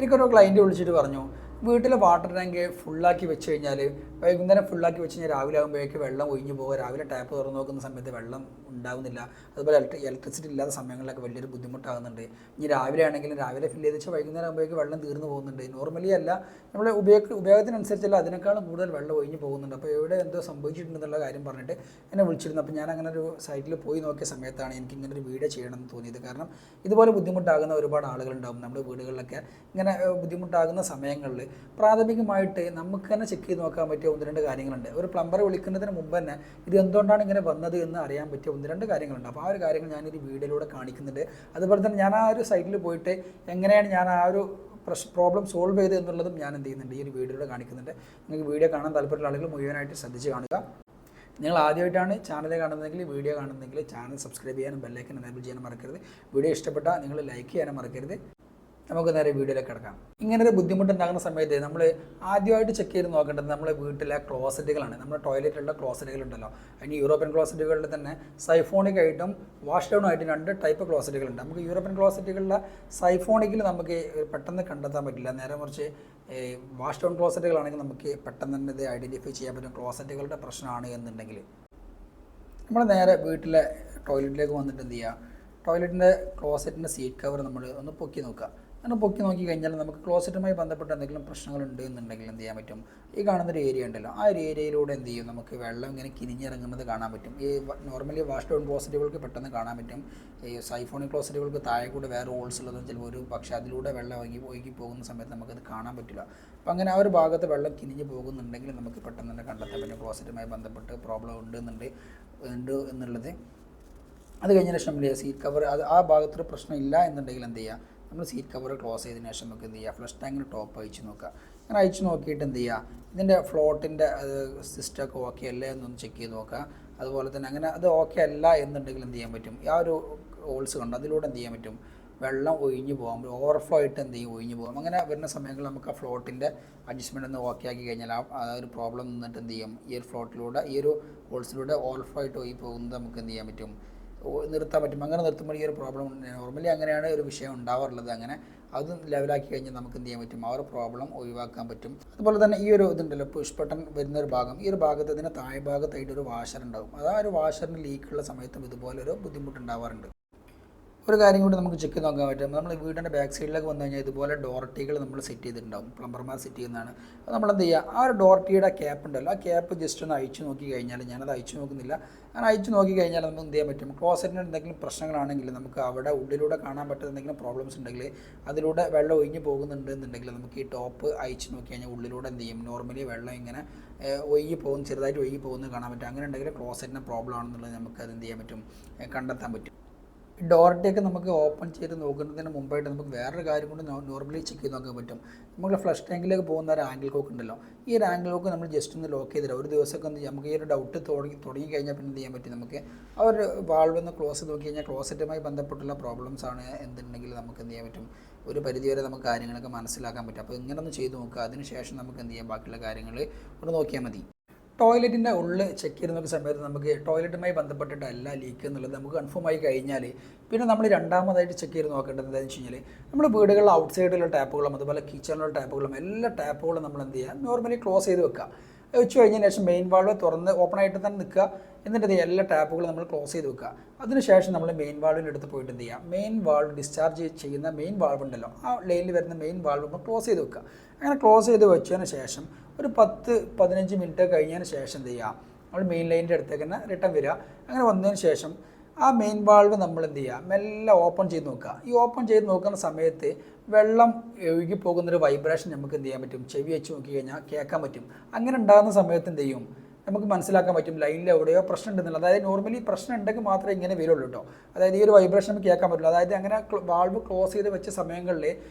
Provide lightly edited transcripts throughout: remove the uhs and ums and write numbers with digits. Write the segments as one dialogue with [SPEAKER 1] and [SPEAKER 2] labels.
[SPEAKER 1] എനിക്കൊരു ക്ലയൻറ്റ് വിളിച്ചിട്ട് പറഞ്ഞു, വീട്ടിലെ വാട്ടർ ടാങ്ക് ഫുള്ളാക്കി വെച്ച് കഴിഞ്ഞാൽ വൈകുന്നേരം ഫുള്ളാക്കി വെച്ച് കഴിഞ്ഞാൽ രാവിലെ ആകുമ്പോഴേക്ക് വെള്ളം ഒഴിഞ്ഞു പോകുക, രാവിലെ ടാപ്പ് തുറന്ന് നോക്കുന്ന സമയത്ത് വെള്ളം ഉണ്ടാകുന്നില്ല, അതുപോലെ ഇലക്ട്രിസിറ്റി ഇല്ലാത്ത സമയങ്ങളിലൊക്കെ വലിയൊരു ബുദ്ധിമുട്ടാകുന്നുണ്ട്. ഇനി രാവിലെ ആണെങ്കിലും രാവിലെ ഫില്ല് ചെയ്ത് വെച്ചാൽ വൈകുന്നേരം ആകുമ്പോഴേക്ക് വെള്ളം തീർന്നു പോകുന്നുണ്ട്. നോർമലി അല്ല, നമ്മൾ ഉപയോഗത്തിനനുസരിച്ചല്ല അതിനേക്കാളും കൂടുതൽ വെള്ളം ഒഴിഞ്ഞു പോകുന്നുണ്ട്. അപ്പോൾ എവിടെ എന്തോ സംഭവിച്ചിട്ടുണ്ടെന്നുള്ള കാര്യം പറഞ്ഞിട്ട് എന്നെ വിളിച്ചിരുന്നു. അപ്പോൾ ഞാൻ അങ്ങനെ ഒരു സൈറ്റിൽ പോയി നോക്കിയ സമയത്താണ് എനിക്ക് ഇങ്ങനെ ഒരു വീഡിയോ ചെയ്യണമെന്ന് തോന്നിയത്. കാരണം ഇതുപോലെ ബുദ്ധിമുട്ടാകുന്ന ഒരുപാട് ആളുകളുണ്ടാകും നമ്മുടെ വീടുകളിലൊക്കെ. ഇങ്ങനെ ബുദ്ധിമുട്ടാകുന്ന സമയങ്ങളിൽ പ്രാഥമികമായിട്ട് നമുക്ക് തന്നെ ചെക്ക് ചെയ്ത് നോക്കാൻ പറ്റിയ ഒന്ന് രണ്ട് കാര്യങ്ങളുണ്ട്. ഒരു പ്ലംബറെ വിളിക്കുന്നതിന് മുമ്പ് തന്നെ ഇത് എന്തുകൊണ്ടാണ് ഇങ്ങനെ വന്നത് എന്ന് അറിയാൻ പറ്റിയ ഒന്ന് രണ്ട് കാര്യങ്ങളുണ്ട്. അപ്പോൾ ആ ഒരു കാര്യങ്ങൾ ഞാനൊരു വീഡിയോയിലൂടെ കാണിക്കുന്നുണ്ട്. അതുപോലെ തന്നെ ഞാൻ ആ ഒരു സൈറ്റിൽ പോയിട്ട് എങ്ങനെയാണ് ഞാൻ ആ ഒരു പ്രോബ്ലം സോൾവ് ചെയ്ത് എന്നുള്ളതും ഞാൻ എന്ത് ചെയ്യുന്നുണ്ട്, ഈ ഒരു വീഡിയോയിലൂടെ കാണിക്കുന്നുണ്ട്. നിങ്ങൾക്ക് വീഡിയോ കാണാൻ താല്പര്യമുള്ള ആളുകൾ മുഴുവനായിട്ട് ശ്രദ്ധിച്ച് കാണുക. നിങ്ങൾ ആദ്യമായിട്ടാണ് ചാനൽ കാണുന്നതെങ്കിൽ, വീഡിയോ കാണുന്നതെങ്കിൽ ചാനൽ സബ്സ്ക്രൈബ് ചെയ്യാനും ബെല്ലൈക്കൻ എനേബിൾ ചെയ്യാനും മറക്കരുത്. വീഡിയോ ഇഷ്ടപ്പെട്ടാൽ നിങ്ങൾ ലൈക്ക് ചെയ്യാനും മറക്കരുത്. നമുക്ക് നേരെ വീഡിയോയിലേക്ക് കിടക്കാം. ഇങ്ങനൊരു ബുദ്ധിമുട്ടുണ്ടാകുന്ന സമയത്ത് നമ്മൾ ആദ്യമായിട്ട് ചെക്ക് ചെയ്ത് നോക്കേണ്ടത് നമ്മളെ വീട്ടിലെ ക്ലോസറ്റുകളാണ്. നമ്മുടെ ടോയ്ലറ്റിലുള്ള ക്ലോസറ്റുകൾ ഉണ്ടല്ലോ, അതിന് യൂറോപ്യൻ ക്ലോസറ്റുകളിൽ തന്നെ സൈഫോണിക് ആയിട്ടും വാഷ് ഡൗൺ ആയിട്ടും രണ്ട് ടൈപ്പ് ക്ലോസറ്റുകളുണ്ട്. നമുക്ക് യൂറോപ്യൻ ക്ലോസറ്റുകളിലെ സൈഫോണിക്കിൽ നമുക്ക് പെട്ടെന്ന് കണ്ടെത്താൻ പറ്റില്ല. നേരെ മറിച്ച് വാഷ് ഡൗൺ ക്ലോസറ്റുകളാണെങ്കിൽ നമുക്ക് പെട്ടെന്ന് തന്നെ ഇത് ഐഡൻറ്റിഫൈ ചെയ്യാൻ പറ്റും ക്ലോസറ്റുകളുടെ പ്രശ്നമാണ് എന്നുണ്ടെങ്കിൽ. നമ്മൾ നേരെ വീട്ടിലെ ടോയ്ലറ്റിലേക്ക് വന്നിട്ട് എന്ത് ചെയ്യുക, ടോയ്ലറ്റിൻ്റെ ക്ലോസറ്റിൻ്റെ സീറ്റ് കവർ നമ്മൾ ഒന്ന് പൊക്കി നോക്കുക. അങ്ങനെ പൊക്കി നോക്കി കഴിഞ്ഞാൽ നമുക്ക് ക്ലോസറ്റുമായി ബന്ധപ്പെട്ട എന്തെങ്കിലും പ്രശ്നങ്ങളുണ്ട് എന്നുണ്ടെങ്കിൽ എന്ത് ചെയ്യാൻ പറ്റും, ഈ കാണുന്നൊരു ഏരിയ ഉണ്ടല്ലോ, ആ ഒരു ഏരിയയിലൂടെ എന്ത് ചെയ്യും, നമുക്ക് വെള്ളം ഇങ്ങനെ കിനിഞ്ഞിറങ്ങുന്നത് കാണാൻ പറ്റും. ഈ നോർമലി വാഷ് ഡൗൺ ക്ലോസറ്റുകൾക്ക് പെട്ടെന്ന് കാണാൻ പറ്റും. ഈ സൈഫോണിക് ക്ലോസറ്റുകൾക്ക് താഴെ കൂടെ വേറെ ഹോൾസ് ഉള്ളതും ചിലപ്പോൾ ഒരു പക്ഷേ അതിലൂടെ വെള്ളം ഒഴുകി പോകുന്ന സമയത്ത് നമുക്കത് കാണാൻ പറ്റില്ല. അപ്പോൾ അങ്ങനെ ആ ഒരു ഭാഗത്ത് വെള്ളം കിനിഞ്ഞ് പോകുന്നുണ്ടെങ്കിൽ നമുക്ക് പെട്ടെന്ന് തന്നെ കണ്ടെത്താൻ പറ്റും ക്ലോസറ്റുമായി ബന്ധപ്പെട്ട് പ്രോബ്ലം ഉണ്ട് എന്നുള്ളത്. അത് കഴിഞ്ഞ ശേഷം സീറ്റ് കവർ ആ ഭാഗത്തൊരു പ്രശ്നം ഇല്ല എന്നുണ്ടെങ്കിൽ എന്ത് ചെയ്യുക, നമ്മൾ സീറ്റ് കവർ ക്ലോസ് ചെയ്തതിന് ശേഷം നമുക്ക് എന്ത് ചെയ്യുക, ഫ്ലഷ് ടാങ്കിന് ടോപ്പ് അയച്ച് നോക്കുക. അങ്ങനെ അയച്ച് നോക്കിയിട്ട് എന്ത് ചെയ്യുക, ഇതിൻ്റെ ഫ്ലോട്ടിൻ്റെ സിസ്റ്റമൊക്കെ ഓക്കെ അല്ലേ എന്നൊന്ന് ചെക്ക് ചെയ്ത് നോക്കുക. അതുപോലെ തന്നെ അങ്ങനെ അത് ഓക്കെ അല്ല എന്നുണ്ടെങ്കിൽ എന്ത് ചെയ്യാൻ പറ്റും, ആ ഒരു ഹോൾസ് കണ്ട് അതിലൂടെ എന്ത് ചെയ്യാൻ പറ്റും, വെള്ളം ഒഴിഞ്ഞു പോകാം, ഓവർഫ്ലോ ആയിട്ട് എന്ത് ചെയ്യും, ഒഴിഞ്ഞു പോകാം. അങ്ങനെ വരുന്ന സമയങ്ങളിൽ നമുക്ക് ആ ഫ്ലോട്ടിൻ്റെ അഡ്ജസ്റ്റ്മെൻ്റ് ഒന്ന് ഓക്കെ ആക്കി കഴിഞ്ഞാൽ ആ ഒരു പ്രോബ്ലം നിന്നിട്ട് എന്ത് ചെയ്യും, ഈ ഒരു ഫ്ലോട്ടിലൂടെ ഈ ഒരു ഹോൾസിലൂടെ ഓവർഫ്ലോ ആയിട്ട് ഒഴുകി പോകുന്നത് നമുക്ക് എന്ത് ചെയ്യാൻ പറ്റും, നിർത്താൻ പറ്റും. അങ്ങനെ നിർത്തുമ്പോൾ ഈ ഒരു പ്രോബ്ലം നോർമലി അങ്ങനെയാണ് ഒരു വിഷയം ഉണ്ടാവാറുള്ളത്. അങ്ങനെ അത് ലെവലാക്കി കഴിഞ്ഞാൽ നമുക്ക് എന്ത് ചെയ്യാൻ പറ്റും, ആ ഒരു പ്രോബ്ലം ഒഴിവാക്കാൻ പറ്റും. അതുപോലെ തന്നെ ഈ ഒരു ഇതുണ്ടല്ലോ, പുഷ് ബട്ടൺ വരുന്നൊരു ഭാഗം, ഈ ഒരു ഭാഗത്ത് ഇതിൻ്റെ താഴെ ഭാഗത്തായിട്ട് ഒരു വാഷർ ഉണ്ടാകും. അത് ആ ഒരു വാഷറിന് ലീക്കുള്ള സമയത്തും ഇതുപോലൊരു ബുദ്ധിമുട്ടുണ്ടാവാറുണ്ട്. ഒരു കാര്യം കൂടി നമുക്ക് ചെക്ക് ചെയ്ത് നോക്കാൻ പറ്റും. നമ്മൾ വീടിൻ്റെ ബാക്ക് സൈഡിലേക്ക് വന്നു കഴിഞ്ഞാൽ ഇതുപോലെ ഡോർട്ടികൾ നമ്മൾ സെറ്റ് ചെയ്തിട്ടുണ്ടാവും, പ്ലംബർമാർ സെറ്റ് ചെയ്യുന്നതാണ്. അപ്പോൾ നമ്മൾ എന്ത് ചെയ്യുക, ആ ഒരു ഡോർട്ടിയുടെ ക്യാപ്പ് ഉണ്ടല്ലോ, ആ ക്യാപ്പ് ജസ്റ്റ് ഒന്ന് അയച്ചു നോക്കി കഴിഞ്ഞാൽ, ഞാനത് അയച്ചു നോക്കുന്നില്ല, അങ്ങനെ അയച്ചു നോക്കി കഴിഞ്ഞാൽ നമുക്ക് എന്ത് ചെയ്യാൻ പറ്റും, ക്ലോസറ്റിന് എന്തെങ്കിലും പ്രശ്നങ്ങളാണെങ്കിൽ നമുക്ക് അവിടെ ഉള്ളിലൂടെ കാണാൻ പറ്റുന്ന എന്തെങ്കിലും പ്രോബ്ലംസ് ഉണ്ടെങ്കിൽ അതിലൂടെ വെള്ളം ഒഴിഞ്ഞു പോകുന്നുണ്ട് എന്നുണ്ടെങ്കിൽ നമുക്ക് ഈ ടോപ്പ് അയച്ചു നോക്കി കഴിഞ്ഞാൽ ഉള്ളിലൂടെ എന്ത് ചെയ്യും, നോർമലി വെള്ളം ഇങ്ങനെ ഒഴുകി പോകും, ചെറുതായിട്ട് ഒഴുകി പോകുന്നത് കാണാൻ പറ്റും. അങ്ങനെ ഉണ്ടെങ്കിൽ ക്ലോസറ്റിൻ്റെ പ്രോബ്ലം ആണെന്നുള്ളത് നമുക്ക് അത് എന്ത് ചെയ്യാൻ പറ്റും, കണ്ടെത്താൻ പറ്റും. ഡോറിൻ്റെയൊക്കെ നമുക്ക് ഓപ്പൺ ചെയ്ത് നോക്കുന്നതിന് മുമ്പായിട്ട് നമുക്ക് വേറൊരു കാര്യം കൊണ്ട് നോർമലി ചെക്ക് ചെയ്ത് നോക്കാൻ പറ്റും. നമ്മൾ ഫ്ലഷ് ടാങ്കിലേക്ക് പോകുന്ന ഒരു ആംഗിൾ കോക്ക് ഉണ്ടല്ലോ, ഈ ഒരു ആംഗിൾ കോക്ക് നമ്മൾ ജസ്റ്റ് ഒന്ന് ലോക്ക് ചെയ്തില്ല. ഒരു ദിവസമൊക്കെ എന്ത് ചെയ്യാം, നമുക്ക് ഈ ഒരു ഡൗട്ട് തുടങ്ങി കഴിഞ്ഞാൽ പിന്നെ എന്ത് ചെയ്യാൻ പറ്റും, നമുക്ക് ആ ഒരു വാൾവ് ഒന്ന് ക്ലോസ് ചെയ്ത് നോക്കി കഴിഞ്ഞാൽ ക്ലോസറ്റുമായി ബന്ധപ്പെട്ടുള്ള പ്രോബ്ലംസ് ആണ് എന്തുണ്ടെങ്കിൽ നമുക്ക് എന്ത് ചെയ്യാൻ പറ്റും, ഒരു പരിധിവരെ നമുക്ക് കാര്യങ്ങളൊക്കെ മനസ്സിലാക്കാൻ പറ്റും. അപ്പോൾ ഇങ്ങനെ ഒന്ന് ചെയ്ത് നോക്കുക. അതിനുശേഷം നമുക്ക് എന്ത് ചെയ്യാം, ബാക്കിയുള്ള കാര്യങ്ങൾ ഒന്ന് നോക്കിയാൽ മതി. ടോയ്ലറ്റിൻ്റെ ഉള്ളിൽ ചെക്ക് ചെയ്ത് നോക്കുന്ന സമയത്ത് നമുക്ക് ടോയ്ലറ്റുമായി ബന്ധപ്പെട്ടിട്ടല്ല ലീക്ക് എന്നുള്ളത് നമുക്ക് കൺഫേം ആയി കഴിഞ്ഞാൽ പിന്നെ നമ്മൾ രണ്ടാമതായിട്ട് ചെക്ക് ചെയ്ത് നോക്കേണ്ടത് എന്താണെന്ന് വെച്ച് കഴിഞ്ഞാൽ നമ്മുടെ വീടുകളിൽ ഔട്ട് സൈഡിലുള്ള ടാപ്പുകളും അതുപോലെ കിച്ചണിലുള്ള ടാപ്പുകളും എല്ലാ ടാപ്പുകളും നമ്മൾ എന്ത് ചെയ്യുക, നോർമലി ക്ലോസ് ചെയ്ത് വെക്കുക. വെച്ച് കഴിഞ്ഞതിന് ശേഷം മെയിൻ വാൾവ് തുറന്ന് ഓപ്പൺ ആയിട്ട് തന്നെ നിൽക്കുക. എന്നിട്ട് എല്ലാ ടാപ്പുകളും നമ്മൾ ക്ലോസ് ചെയ്ത് വെക്കുക. അതിനുശേഷം നമ്മൾ മെയിൻ വാൾവിൻ്റെ അടുത്ത് പോയിട്ട് എന്ത് ചെയ്യുക, മെയിൻ വാൾവ് ഡിസ്ചാർജ് ചെയ്യുന്ന മെയിൻ വാൾവ് ഉണ്ടല്ലോ, ആ ലൈനിൽ വരുന്ന മെയിൻ വാൾവ് നമ്മൾ ക്ലോസ് ചെയ്ത് വെക്കുക. അങ്ങനെ ക്ലോസ് ചെയ്ത് വെച്ചതിന് ശേഷം ഒരു 10-15 മിനിറ്റ് കഴിഞ്ഞതിന് ശേഷം എന്ത് ചെയ്യുക, നമ്മൾ മെയിൻ ലൈനിൻ്റെ അടുത്തേക്ക് തന്നെ റിട്ടേൺ വരിക. അങ്ങനെ വന്നതിന് ശേഷം ആ മെയിൻ വാൾവ് നമ്മൾ എന്ത് ചെയ്യുക, മെല്ലെ ഓപ്പൺ ചെയ്ത് നോക്കുക. ഈ ഓപ്പൺ ചെയ്ത് നോക്കുന്ന സമയത്ത് വെള്ളം ഒഴുകി പോകുന്നൊരു വൈബ്രേഷൻ നമുക്ക് എന്ത് ചെയ്യാൻ പറ്റും, ചെവി വെച്ച് നോക്കി കഴിഞ്ഞാൽ കേൾക്കാൻ പറ്റും. അങ്ങനെ ഉണ്ടാകുന്ന സമയത്ത് എന്ത് ചെയ്യും, നമുക്ക് മനസ്സിലാക്കാൻ പറ്റും ലൈനിൽ എവിടെയോ പ്രശ്നം ഉണ്ടെന്നുള്ളത്. അതായത് നോർമലി പ്രശ്നം ഉണ്ടെങ്കിൽ മാത്രമേ ഇങ്ങനെ വരുള്ളൂ കേട്ടോ. അതായത് ഈ ഒരു വൈബ്രേഷൻ നമുക്ക് കേൾക്കാൻ പറ്റില്ല. അതായത് അങ്ങനെ വാൾവ് ക്ലോസ് ചെയ്ത് വെച്ച സമയങ്ങളിൽ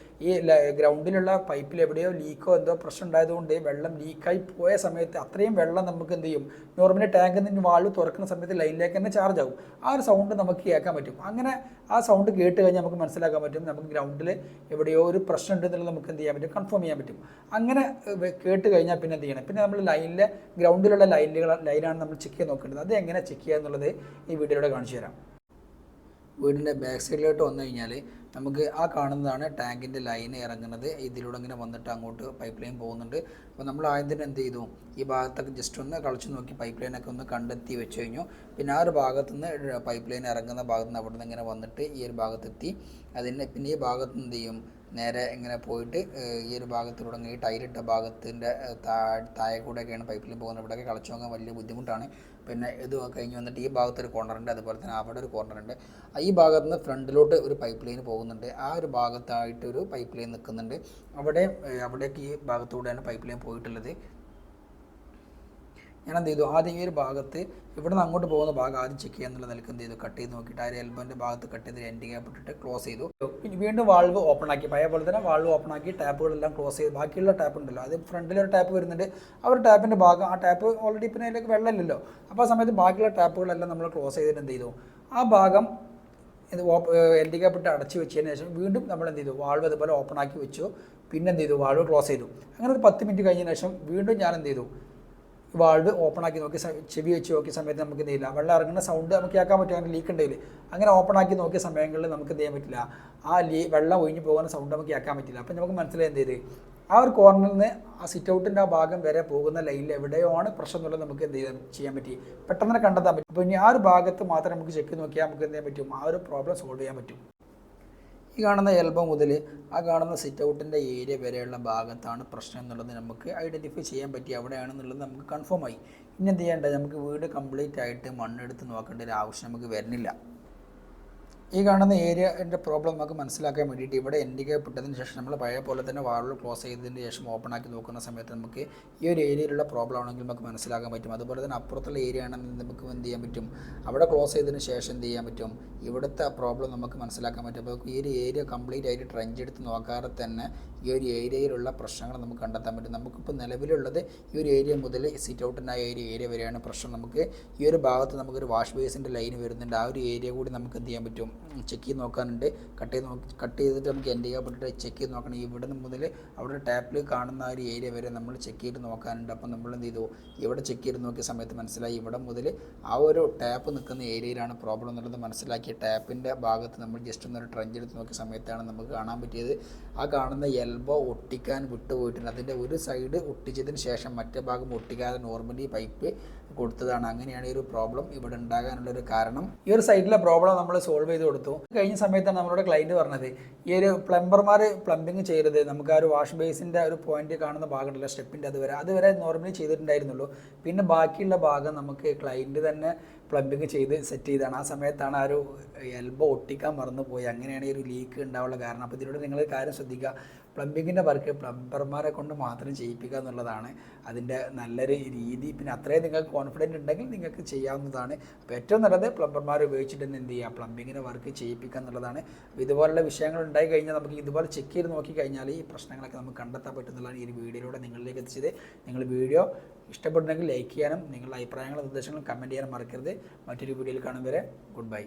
[SPEAKER 1] ഈ ഗ്രൗണ്ടിലുള്ള പൈപ്പിൽ എവിടെയോ ലീക്കോ എന്തോ പ്രശ്നം ഉണ്ടായതുകൊണ്ട് വെള്ളം ലീക്കായി പോയ സമയത്ത് അത്രയും വെള്ളം നമുക്ക് എന്ത് ചെയ്യും, നോർമലി ടാങ്കിൽ നിന്ന് വാൾവ് തുറക്കുന്ന സമയത്ത് ലൈനിലേക്ക് തന്നെ ചാർജ് ആകും. ആ ഒരു സൗണ്ട് നമുക്ക് കേൾക്കാൻ പറ്റും. അങ്ങനെ ആ സൗണ്ട് കേട്ട് കഴിഞ്ഞാൽ നമുക്ക് മനസ്സിലാക്കാൻ പറ്റും നമുക്ക് ഗ്രൗണ്ടിൽ എവിടെയോ ഒരു പ്രശ്നം ഉണ്ടെന്നുള്ളത് നമുക്ക് എന്ത് ചെയ്യാൻ പറ്റും, കൺഫേം ചെയ്യാൻ പറ്റും. അങ്ങനെ കേട്ട് കഴിഞ്ഞാൽ പിന്നെ എന്ത് ചെയ്യണം, പിന്നെ നമ്മൾ ലൈനിലെ ഗ്രൗണ്ടിലുള്ള ലൈനാണ് നമ്മൾ ചെക്ക് ചെയ്ത് നോക്കേണ്ടത്. അത് എങ്ങനെ ചെക്ക് ചെയ്യുക എന്നുള്ളത് ഈ വീഡിയോയിലൂടെ കാണിച്ചു തരാം. വീടിൻ്റെ ബാക്ക് സൈഡിലോട്ട് വന്നു കഴിഞ്ഞാൽ നമുക്ക് ആ കാണുന്നതാണ് ടാങ്കിൻ്റെ ലൈൻ ഇറങ്ങുന്നത്. ഇതിലൂടെ ഇങ്ങനെ വന്നിട്ട് അങ്ങോട്ട് പൈപ്പ് ലൈൻ പോകുന്നുണ്ട്. അപ്പോൾ നമ്മൾ ആദ്യം തന്നെ എന്ത് ചെയ്തു, ഈ ഭാഗത്തൊക്കെ ജസ്റ്റ് ഒന്ന് കളിച്ച് നോക്കി പൈപ്പ് ലൈനൊക്കെ ഒന്ന് കണ്ടെത്തി വെച്ച് കഴിഞ്ഞു. പിന്നെ ആ ഒരു ഭാഗത്തുനിന്ന് പൈപ്പ് ലൈൻ ഇറങ്ങുന്ന ഭാഗത്തുനിന്ന് അവിടെ നിന്ന് ഇങ്ങനെ വന്നിട്ട് ഈ ഒരു ഭാഗത്തെത്തി. പിന്നെ ഈ ഭാഗത്ത് എന്ത് ചെയ്യും, നേരെ ഇങ്ങനെ പോയിട്ട് ഈ ഒരു ഭാഗത്തിലൂടെ ഈ ടൈലിട്ട ഭാഗത്തിൻ്റെ താഴെ കൂടെയൊക്കെയാണ് പൈപ്പ് ലൈൻ പോകുന്നത്. ഇവിടെയൊക്കെ കളിച്ചു നോക്കാൻ വലിയ ബുദ്ധിമുട്ടാണ്. പിന്നെ ഇത് കഴിഞ്ഞ് വന്നിട്ട് ഈ ഭാഗത്തൊരു കോർണറുണ്ട്, അതുപോലെ തന്നെ അവിടെ ഒരു കോർണറുണ്ട്. ഈ ഭാഗത്ത് നിന്ന് ഫ്രണ്ടിലോട്ട് ഒരു പൈപ്പ് ലൈൻ പോകുന്നുണ്ട്. ആ ഒരു ഭാഗത്തായിട്ട് ഒരു പൈപ്പ് ലൈൻ നിൽക്കുന്നുണ്ട്. അവിടേക്ക് ഈ ഭാഗത്തൂടെയാണ് പൈപ്പ് ലൈൻ പോയിട്ടുള്ളത്. ഞാൻ എന്ത് ചെയ്തു, ആദ്യം ഈ ഒരു ഭാഗത്ത് ഇവിടെ നിന്ന് അങ്ങോട്ട് പോകുന്ന ഭാഗം ആദ്യം ചെക്ക് ചെയ്യാന്നുള്ള നിലക്ക് എന്ത് ചെയ്തു, കട്ട് ചെയ്ത് നോക്കിയിട്ട് ആ ഒരു എൽബോൻ്റെ ഭാഗത്ത് കട്ട് ചെയ്ത് എൻഡ് ഗ്യാപ്പ് ഇട്ടിട്ട് ക്ലോസ് ചെയ്തു. പിന്നെ വീണ്ടും വാൾവ് ഓപ്പൺ ആക്കി, പഴയ പോലെ തന്നെ വാൾവ് ഓപ്പൺ ആക്കി ടാപ്പുകളെല്ലാം ക്ലോസ് ചെയ്ത്, ബാക്കിയുള്ള ടാപ്പ് ഉണ്ടല്ലോ അത് ഫ്രണ്ടിലൊരു ടാപ്പ് വരുന്നുണ്ട്. ആ ഒരു ടാപ്പിൻ്റെ ഭാഗം, ആ ടാപ്പ് ഓൾറെഡി പിന്നെ അതിലേക്ക് വെള്ളമില്ലല്ലോ. അപ്പോൾ ആ സമയത്ത് ബാക്കിയുള്ള ടാപ്പുകളെല്ലാം നമ്മൾ ക്ലോസ് ചെയ്തിട്ട് എന്ത് ചെയ്തു, ആ ഭാഗം ഇത് എൻഡ് ഗ്യാപ്പ് ഇട്ട് അടച്ച് വെച്ചതിന് ശേഷം വീണ്ടും നമ്മൾ എന്ത് ചെയ്തു, വാൾവ് അതുപോലെ ഓപ്പൺ ആക്കി വെച്ചു. പിന്നെ എന്ത് ചെയ്തു, വാൾവ് ക്ലോസ് ചെയ്തു. അങ്ങനെ ഒരു 10 മിനിറ്റ് കഴിഞ്ഞതിന് ശേഷം വീണ്ടും ഞാൻ എന്ത് ചെയ്തു, വാൾവ് ഓപ്പൺ ആക്കി നോക്കി ചെവി വെച്ച് നോക്കിയ സമയത്ത് നമുക്ക് എന്ത് ചെയ്യില്ല, വെള്ളം ഇറങ്ങുന്ന സൗണ്ട് നമുക്ക് കേൾക്കാൻ പറ്റും. അങ്ങനെ ലീക്ക് ഉണ്ടെങ്കിൽ അങ്ങനെ ഓപ്പൺ ആക്കി നോക്കിയ സമയങ്ങളിൽ നമുക്ക് എന്ത് ചെയ്യാൻ പറ്റില്ല, ആ വെള്ളം ഒഴിഞ്ഞ് പോകുന്ന സൗണ്ട് നമുക്ക് കേൾക്കാൻ പറ്റില്ല. അപ്പം നമുക്ക് മനസ്സിലായി എന്ത് ചെയ്ത്, ആ ഒരു കോർണറിൽ നിന്ന് ആ സിറ്റ് ഔട്ടിൻ്റെ ആ ഭാഗം വരെ പോകുന്ന ലൈനിൽ എവിടെയോ ആണ് പ്രശ്നം എന്നുള്ളത് നമുക്ക് എന്ത് ചെയ്യാൻ പറ്റി, പെട്ടെന്ന് തന്നെ കണ്ടെത്താൻ പറ്റും. അപ്പോൾ ഇനി ആ ഒരു ഭാഗത്ത് മാത്രം നമുക്ക് ചെക്ക് നോക്കിയാൽ നമുക്ക് എന്ത് ചെയ്യാൻ പറ്റും, ആ ഒരു പ്രോബ്ലം സോൾവ് ചെയ്യാൻ പറ്റും. ഈ കാണുന്ന എൽബോ മുതൽ ആ കാണുന്ന സിറ്റ് ഔട്ടിൻ്റെ ഏരിയ വരെയുള്ള ഭാഗത്താണ് പ്രശ്നം എന്നുള്ളത് നമുക്ക് ഐഡൻറ്റിഫൈ ചെയ്യാൻ പറ്റി, അവിടെയാണെന്നുള്ളത് നമുക്ക് കൺഫേം ആയി. ഇനി എന്ത് ചെയ്യേണ്ടത്, നമുക്ക് വീട് കംപ്ലീറ്റ് ആയിട്ട് മണ്ണെടുത്ത് നോക്കേണ്ട ഒരു ആവശ്യം നമുക്ക് വരുന്നില്ല. ഈ കാണുന്ന ഏരിയൻ്റെ പ്രോബ്ലം നമുക്ക് മനസ്സിലാക്കാൻ വേണ്ടിയിട്ട് ഇവിടെ എൻഡ് ഗ്യാപ്പ് ഇട്ടതിന് ശേഷം നമ്മൾ പഴയ പോലെ തന്നെ വാൾവ് ക്ലോസ് ചെയ്തതിന് ശേഷം ഓപ്പൺ ആക്കി നോക്കുന്ന സമയത്ത് നമുക്ക് ഈ ഒരു ഏരിയയിലുള്ള പ്രോബ്ലം ആണെങ്കിൽ നമുക്ക് മനസ്സിലാക്കാൻ പറ്റും. അതുപോലെ തന്നെ അപ്പുറത്തുള്ള ഏരിയ ആണെങ്കിൽ നമുക്ക് എന്ത് ചെയ്യാൻ പറ്റും, അവിടെ ക്ലോസ് ചെയ്തതിന് ശേഷം എന്ത് ചെയ്യാൻ പറ്റും, ഇവിടുത്തെ പ്രോബ്ലം നമുക്ക് മനസ്സിലാക്കാൻ പറ്റും. അപ്പോൾ ഈ ഒരു ഏരിയ കംപ്ലീറ്റ് ആയിട്ട് ട്രെഞ്ച് എടുത്ത് നോക്കാതെ തന്നെ ഈ ഒരു ഏരിയയിലുള്ള പ്രശ്നങ്ങൾ നമുക്ക് കണ്ടെത്താൻ പറ്റും. നമുക്കിപ്പോൾ നിലവിലുള്ളത് ഈ ഒരു ഏരിയ മുതൽ സിറ്റ് ഔട്ടിൻ്റെ ആ ഏരിയ വരെയാണ് പ്രശ്നം. നമുക്ക് ഈ ഒരു ഭാഗത്ത് നമുക്കൊരു വാഷ് ബേസിൻ്റെ ലൈൻ വരുന്നുണ്ട്. ആ ഒരു ഏരിയ കൂടി നമുക്ക് എന്ത് ചെയ്യാൻ പറ്റും, ചെക്ക് ചെയ്ത് നോക്കാനുണ്ട്. കട്ട് ചെയ്തിട്ട് നമുക്ക് എൻഡ് ചെയ്യാൻ ചെക്ക് ചെയ്ത് നോക്കണം. ഇവിടെ നിന്ന് മുതൽ അവിടെ ടാപ്പിൽ കാണുന്ന ആ ഒരു ഏരിയ വരെ നമ്മൾ ചെക്ക് ചെയ്ത് നോക്കാനുണ്ട്. അപ്പം നമ്മൾ എന്ത് ചെയ്തു, ഇവിടെ ചെക്ക് ചെയ്ത് നോക്കിയ സമയത്ത് മനസ്സിലായി ഇവിടെ മുതൽ ആ ഒരു ടാപ്പ് നിൽക്കുന്ന ഏരിയയിലാണ് പ്രോബ്ലം എന്നുള്ളത് മനസ്സിലാക്കി. ടാപ്പിൻ്റെ ഭാഗത്ത് നമ്മൾ ജസ്റ്റ് ഒന്നൊരു ട്രെഞ്ച് എടുത്ത് നോക്കിയ സമയത്താണ് നമുക്ക് കാണാൻ പറ്റിയത്, ആ കാണുന്ന എൽബോ ഒട്ടിക്കാൻ വിട്ടുപോയിട്ടുണ്ട്. അതിൻ്റെ ഒരു സൈഡ് ഒട്ടിച്ചതിന് ശേഷം മറ്റേ ഭാഗം ഒട്ടിക്കാതെ നോർമലി പൈപ്പ് കൊടുത്തതാണ്. അങ്ങനെയാണ് ഈ ഒരു പ്രോബ്ലം ഇവിടെ ഉണ്ടാകാനുള്ളൊരു കാരണം. ഈ ഒരു സൈഡിലെ പ്രോബ്ലം നമ്മൾ സോൾവ് ചെയ്ത് കൊടുത്തു. കഴിഞ്ഞ സമയത്താണ് നമ്മളോട് ക്ലയൻറ്റ് പറഞ്ഞത്, ഈ ഒരു പ്ലംബർമാർ പ്ലംബിങ് ചെയ്തത് നമുക്ക് ആ ഒരു വാഷ് ബേസിൻ്റെ ഒരു പോയിന്റ് കാണുന്ന ഭാഗമുണ്ടല്ലോ സ്റ്റെപ്പിൻ്റെ, അതുവരെ നോർമലി ചെയ്തിട്ടുണ്ടായിരുന്നുള്ളൂ. പിന്നെ ബാക്കിയുള്ള ഭാഗം നമുക്ക് ക്ലയൻറ്റ് തന്നെ പ്ലംബിങ് ചെയ്ത് സെറ്റ് ചെയ്താണ്. ആ സമയത്താണ് ആ ഒരു എൽബോ ഒട്ടിക്കാൻ മറന്നു പോയി. അങ്ങനെയാണ് ഈ ഒരു ലീക്ക് ഉണ്ടാവാനുള്ള കാരണം. അപ്പോൾ ഇതിലൂടെ നിങ്ങൾ കാര്യം ശ്രദ്ധിക്കുക, പ്ലംബിങ്ങിൻ്റെ വർക്ക് പ്ലംബർമാരെ കൊണ്ട് മാത്രം ചെയ്യിപ്പിക്കുക എന്നുള്ളതാണ് അതിൻ്റെ നല്ലൊരു രീതി. പിന്നെ അത്രയും നിങ്ങൾക്ക് കോൺഫിഡൻറ്റ് ഉണ്ടെങ്കിൽ നിങ്ങൾക്ക് ചെയ്യാവുന്നതാണ്. അപ്പോൾ ഏറ്റവും നല്ലത് പ്ലംബർമാർ ഉപയോഗിച്ചിട്ട് തന്നെ എന്ത് ചെയ്യുക, പ്ലംബിങ്ങിൻ്റെ വർക്ക് ചെയ്യിപ്പിക്കുക എന്നുള്ളതാണ്. അപ്പോൾ ഇതുപോലുള്ള വിഷയങ്ങൾ ഉണ്ടായി കഴിഞ്ഞാൽ നമുക്ക് ഇതുപോലെ ചെക്ക് ചെയ്ത് നോക്കി കഴിഞ്ഞാൽ ഈ പ്രശ്നങ്ങളൊക്കെ നമുക്ക് കണ്ടെത്താൻ പറ്റുന്നതാണ് ഈ ഒരു വീഡിയോയിലൂടെ നിങ്ങളിലേക്ക് എത്തിച്ചത്. നിങ്ങൾ വീഡിയോ ഇഷ്ടപ്പെടുന്നെങ്കിൽ ലൈക്ക് ചെയ്യാനും നിങ്ങളുടെ അഭിപ്രായങ്ങളും നിർദ്ദേശങ്ങളും കമൻറ്റ് ചെയ്യാനും മറക്കരുത്. മറ്റൊരു വീഡിയോയിൽ കാണും വരെ ഗുഡ് ബൈ.